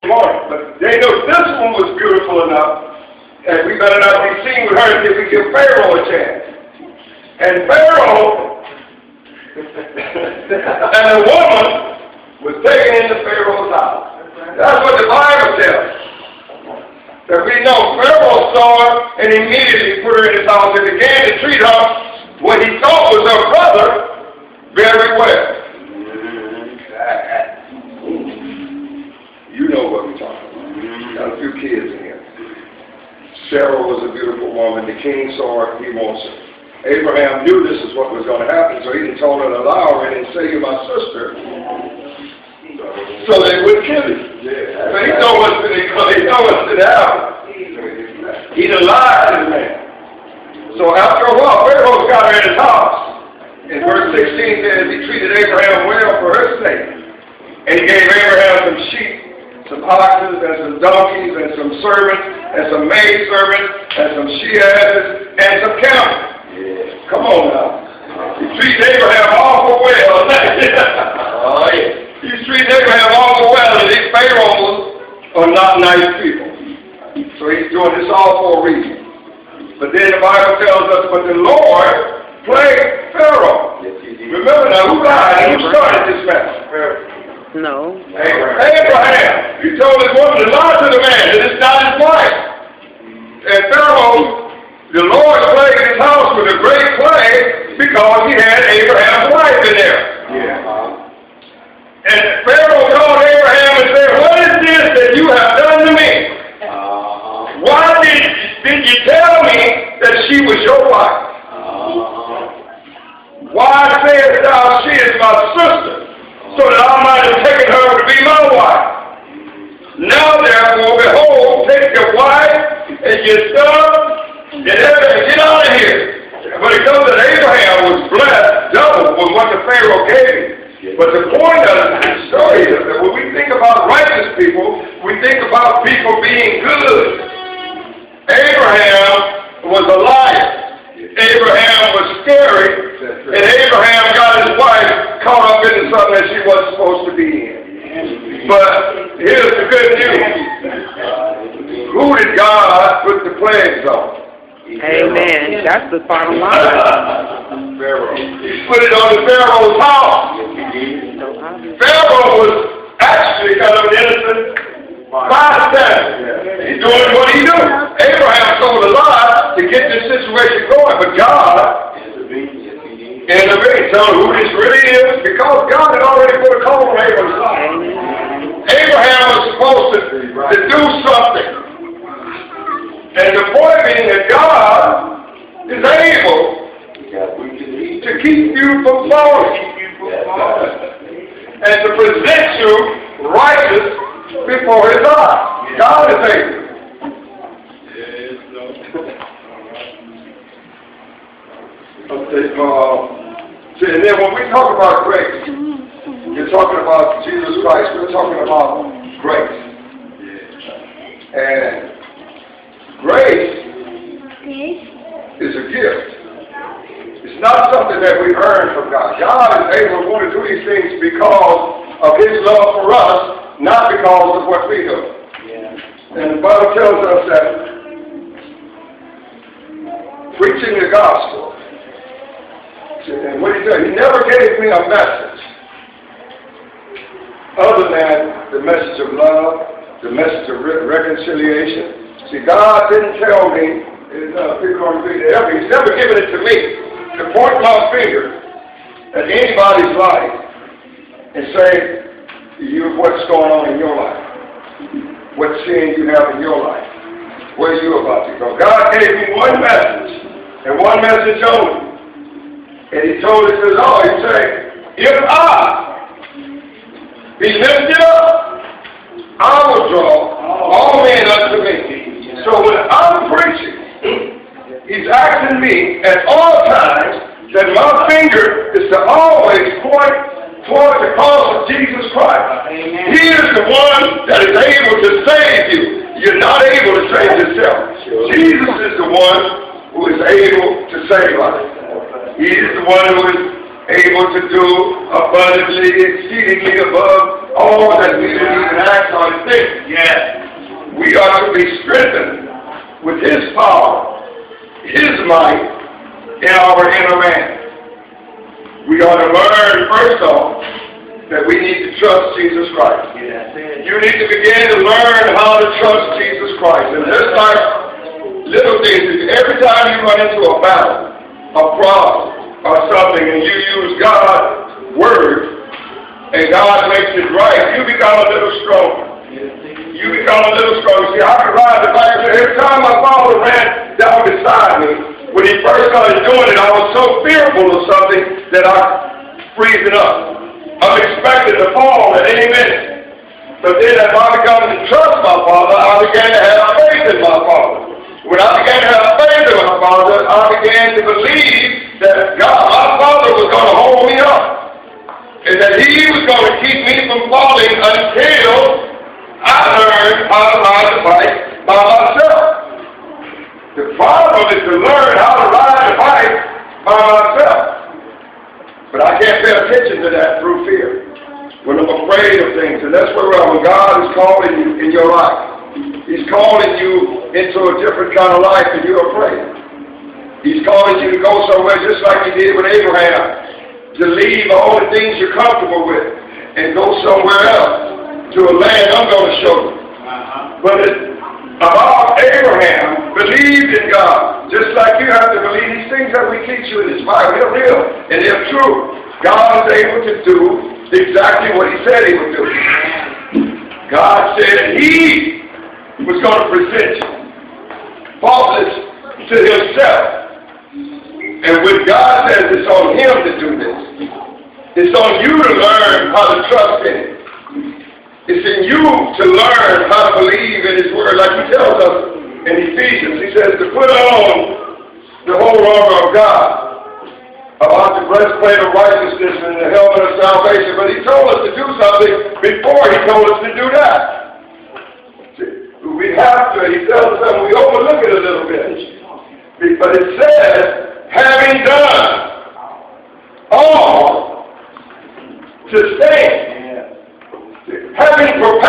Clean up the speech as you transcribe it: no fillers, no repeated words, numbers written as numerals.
But they know this one was beautiful enough, and we better not be seen with her until we give Pharaoh a chance. And Pharaoh and the woman was taken into Pharaoh's house. That's what the Bible tells us. That we know Pharaoh saw her and immediately put her in his house and began to treat her, what he thought was her brother, very well. You know what we're talking about. Got a few kids in here. Sarah was a beautiful woman. The king saw her. He wants her. Abraham knew this is what was going to happen, so he told her to allow her and say, "You're my sister," so they would kill him. But he know what's going to happen. He done lied to the man. So after a while, Pharaoh got her in his house. In verse 16 says he treated Abraham well for her sake. And he gave Abraham some sheep, some oxen, and some donkeys, and some servants, and some maidservants, and some she-asses, and some camels. Come on now. He treated Abraham awful well. Oh, yeah. He treated Abraham awful well, and these pharaohs are not nice people. So he's doing this all for a reason. But then the Bible tells us, but the Lord plagued Pharaoh. Remember now, who lied and who started this mess? No. Abraham. He told his woman to lie to the man that it's not his wife. And Pharaoh, the Lord plagued his house with a great plague because he had Abraham's wife in there. And Pharaoh called Abraham and said, "What is this that you have done to me? Why did you tell me that she was your wife? Why sayest thou she is my sister, so that I might have taken her to be my wife? Now therefore, behold, take your wife and your son, and everything, get out of here." But it comes that Abraham was blessed double with what the Pharaoh gave him. But the point of the story is that when we think about righteous people, we think about people being good. Abraham was a liar. Abraham was scary. And Abraham got his wife caught up into something that she wasn't supposed to be in. But here's the good news. Who did God put the plagues on? Amen. That's the bottom line. Pharaoh. He put it on the Pharaoh's house. Pharaoh was actually kind of an innocent bystander. He's doing what he knew. Abraham told a lie to get this situation going, but God intervened. Tell him who this really is, because God had already put a call on Abraham's life. Abraham was supposed to do something. And the point being that God is able to keep you from falling and to present you righteous before His eyes. God is able. And then when we talk about grace, you're talking about Jesus Christ, we're talking about grace. And grace is a gift. It's not something that we earn from God. God is able to want to do these things because of His love for us, not because of what we do. And the Bible tells us that preaching the gospel, and what He said, He never gave me a message other than the message of love, the message of reconciliation. See, God didn't tell me, He's never given it to me to point my finger at anybody's life and say, what's going on in your life, what sin you have in your life, where are you about to go. God gave me one message, and one message only. And He told us, He said, if I be lifted up, I will draw all men unto me. So when I'm preaching, He's asking me at all times that my finger is to always point toward the cross of Jesus Christ. He is the one that is able to save you. You're not able to save yourself. Jesus is the one who is able to save us. He is the one who is able to do abundantly, exceedingly above all that we would even ask or think. Yes. We are to be strengthened with His power, His might in our inner man. We are to learn, first off, that we need to trust Jesus Christ. Yes. You need to begin to learn how to trust Jesus Christ. And just like little things, every time you run into a battle, a problem, or something, and you use God's word, and God makes it right, you become a little stronger. You become a little stronger. See, I can ride the bike. Every time my father ran down beside me, when he first started doing it, I was so fearful of something that I freezing up. I'm expecting to fall at any minute. But then as I began to trust my father, I began to have faith in my father. When I began to have faith in my father, I began to believe that God, my father, was going to hold me up. And that He was going to keep me from falling until I learned how to ride the bike by myself. The problem is to learn how to ride the bike by myself. But I can't pay attention to that through fear. When I'm afraid of things. And that's where when God is calling you in your life. He's calling you into a different kind of life and you're afraid. He's calling you to go somewhere just like He did with Abraham. To leave all the things you're comfortable with and go somewhere else. To a land I'm going to show you. But it's about Abraham believed in God. Just like you have to believe these things that we teach you in this Bible. They're real and they're true. God is able to do exactly what He said He would do. God said He was going to present you faultless to Himself. And when God says it's on Him to do this, it's on you to learn how to trust in Him. It's in you to learn how to believe in His Word, like He tells us in Ephesians. He says to put on the whole armor of God, about the breastplate of righteousness and the helmet of salvation. But He told us to do something before He told us to do that. We have to, He tells us that we overlook it a little bit. But it says, having done all to stand, having prepared